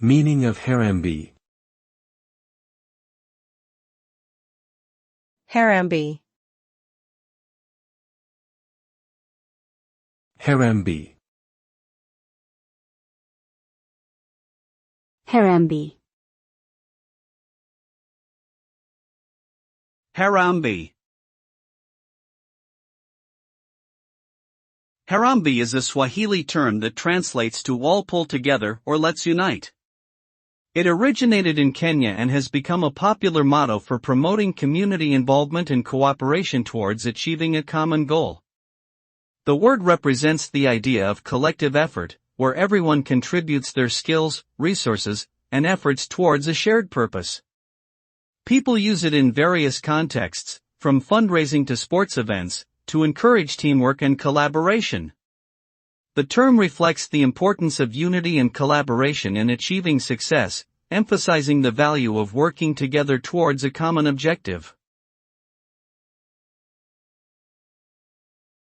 Meaning of harambee. Harambee. Harambee. harambee, Harambee. Harambee is a Swahili term that translates to all pull together or let's unite. It originated in Kenya and has become a popular motto for promoting community involvement and cooperation towards achieving a common goal. The word represents the idea of collective effort, where everyone contributes their skills, resources, and efforts towards a shared purpose. People use it in various contexts, from fundraising to sports events, to encourage teamwork and collaboration. The term reflects the importance of unity and collaboration in achieving success, emphasizing the value of working together towards a common objective.